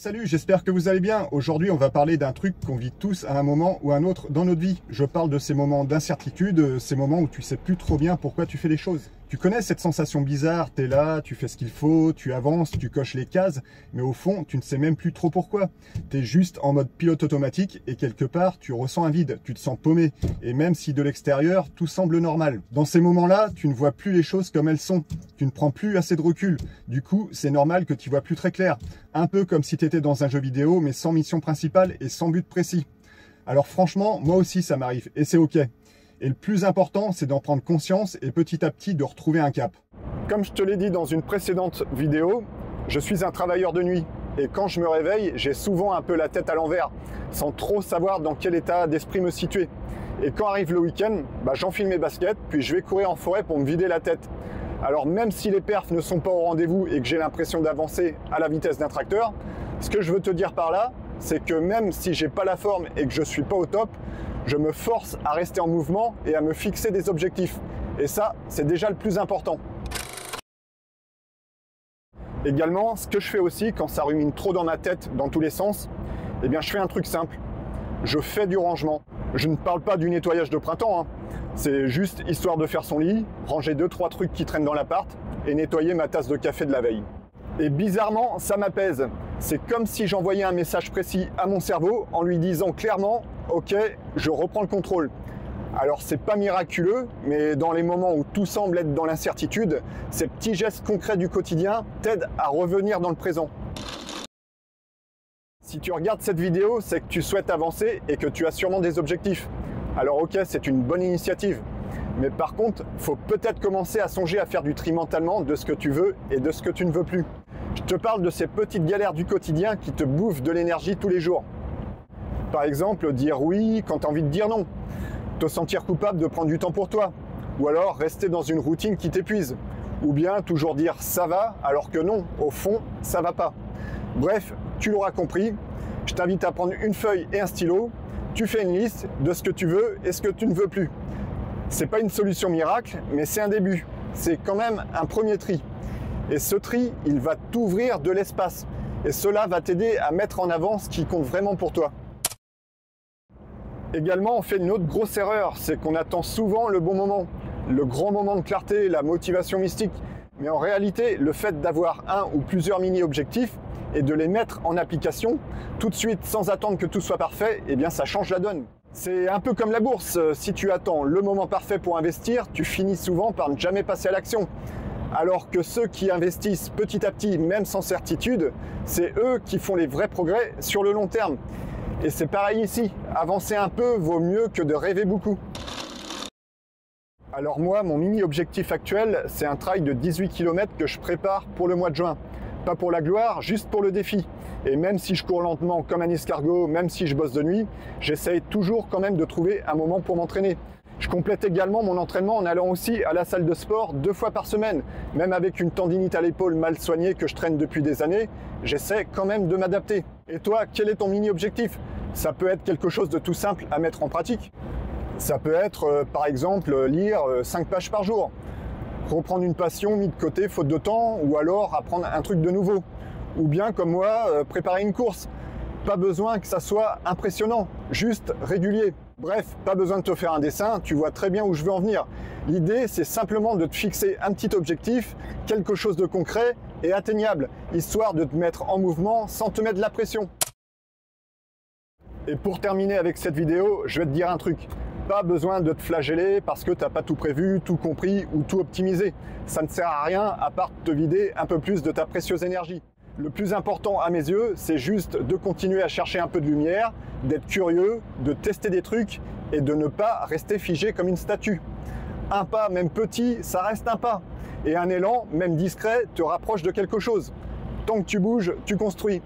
Salut, j'espère que vous allez bien. Aujourd'hui, on va parler d'un truc qu'on vit tous à un moment ou à un autre dans notre vie. Je parle de ces moments d'incertitude, ces moments où tu sais plus trop bien pourquoi tu fais les choses. Tu connais cette sensation bizarre, t'es là, tu fais ce qu'il faut, tu avances, tu coches les cases, mais au fond, tu ne sais même plus trop pourquoi. T'es juste en mode pilote automatique et quelque part, tu ressens un vide, tu te sens paumé. Et même si de l'extérieur, tout semble normal. Dans ces moments-là, tu ne vois plus les choses comme elles sont. Tu ne prends plus assez de recul. Du coup, c'est normal que tu vois plus très clair. Un peu comme si tu étais dans un jeu vidéo, mais sans mission principale et sans but précis. Alors franchement, moi aussi ça m'arrive, et c'est ok. Et le plus important, c'est d'en prendre conscience et petit à petit de retrouver un cap. Comme je te l'ai dit dans une précédente vidéo, je suis un travailleur de nuit. Et quand je me réveille, j'ai souvent un peu la tête à l'envers, sans trop savoir dans quel état d'esprit me situer. Et quand arrive le week-end, j'enfile mes baskets, puis je vais courir en forêt pour me vider la tête. Alors même si les perfs ne sont pas au rendez-vous et que j'ai l'impression d'avancer à la vitesse d'un tracteur, ce que je veux te dire par là, c'est que même si j'ai pas la forme et que je suis pas au top, je me force à rester en mouvement et à me fixer des objectifs. Et ça, c'est déjà le plus important. Également, ce que je fais aussi quand ça rumine trop dans ma tête dans tous les sens, je fais un truc simple. Je fais du rangement. Je ne parle pas du nettoyage de printemps, C'est juste histoire de faire son lit, ranger 2-3 trucs qui traînent dans l'appart et nettoyer ma tasse de café de la veille. Et bizarrement, ça m'apaise. C'est comme si j'envoyais un message précis à mon cerveau en lui disant clairement « Ok, je reprends le contrôle ». Alors c'est pas miraculeux, mais dans les moments où tout semble être dans l'incertitude, ces petits gestes concrets du quotidien t'aident à revenir dans le présent. Si tu regardes cette vidéo, c'est que tu souhaites avancer et que tu as sûrement des objectifs. Alors ok, c'est une bonne initiative. Mais par contre, il faut peut-être commencer à songer à faire du tri mentalement de ce que tu veux et de ce que tu ne veux plus. Je te parle de ces petites galères du quotidien qui te bouffent de l'énergie tous les jours. Par exemple, dire oui quand tu as envie de dire non. Te sentir coupable de prendre du temps pour toi. Ou alors rester dans une routine qui t'épuise. Ou bien toujours dire ça va alors que non, au fond, ça va pas. Bref, tu l'auras compris, je t'invite à prendre une feuille et un stylo. Tu fais une liste de ce que tu veux et ce que tu ne veux plus. C'est pas une solution miracle, mais c'est un début. C'est quand même un premier tri. Et ce tri, il va t'ouvrir de l'espace. Et cela va t'aider à mettre en avant ce qui compte vraiment pour toi. Également, on fait une autre grosse erreur, c'est qu'on attend souvent le bon moment. Le grand moment de clarté, la motivation mystique. Mais en réalité, le fait d'avoir un ou plusieurs mini-objectifs et de les mettre en application tout de suite sans attendre que tout soit parfait, ça change la donne. C'est un peu comme la bourse, si tu attends le moment parfait pour investir, tu finis souvent par ne jamais passer à l'action. Alors que ceux qui investissent petit à petit, même sans certitude, c'est eux qui font les vrais progrès sur le long terme. Et c'est pareil ici, avancer un peu vaut mieux que de rêver beaucoup. Alors moi, mon mini-objectif actuel, c'est un trail de 18 km que je prépare pour le mois de juin. Pas pour la gloire, juste pour le défi. Et même si je cours lentement comme un escargot, même si je bosse de nuit, j'essaye toujours quand même de trouver un moment pour m'entraîner. Je complète également mon entraînement en allant aussi à la salle de sport 2 fois par semaine. Même avec une tendinite à l'épaule mal soignée que je traîne depuis des années, j'essaie quand même de m'adapter. Et toi, quel est ton mini-objectif? Ça peut être quelque chose de tout simple à mettre en pratique. Ça peut être, par exemple, lire 5 pages par jour. Reprendre une passion mise de côté faute de temps, ou alors apprendre un truc de nouveau. Ou bien, comme moi, préparer une course. Pas besoin que ça soit impressionnant, juste régulier. Bref, pas besoin de te faire un dessin, tu vois très bien où je veux en venir. L'idée, c'est simplement de te fixer un petit objectif, quelque chose de concret et atteignable, histoire de te mettre en mouvement sans te mettre de la pression. Et pour terminer avec cette vidéo, je vais te dire un truc. Pas besoin de te flageller parce que tu n'as pas tout prévu, tout compris ou tout optimisé. Ça ne sert à rien à part te vider un peu plus de ta précieuse énergie. Le plus important à mes yeux, c'est juste de continuer à chercher un peu de lumière, d'être curieux, de tester des trucs et de ne pas rester figé comme une statue. Un pas, même petit, ça reste un pas. Et un élan, même discret, te rapproche de quelque chose. Tant que tu bouges, tu construis.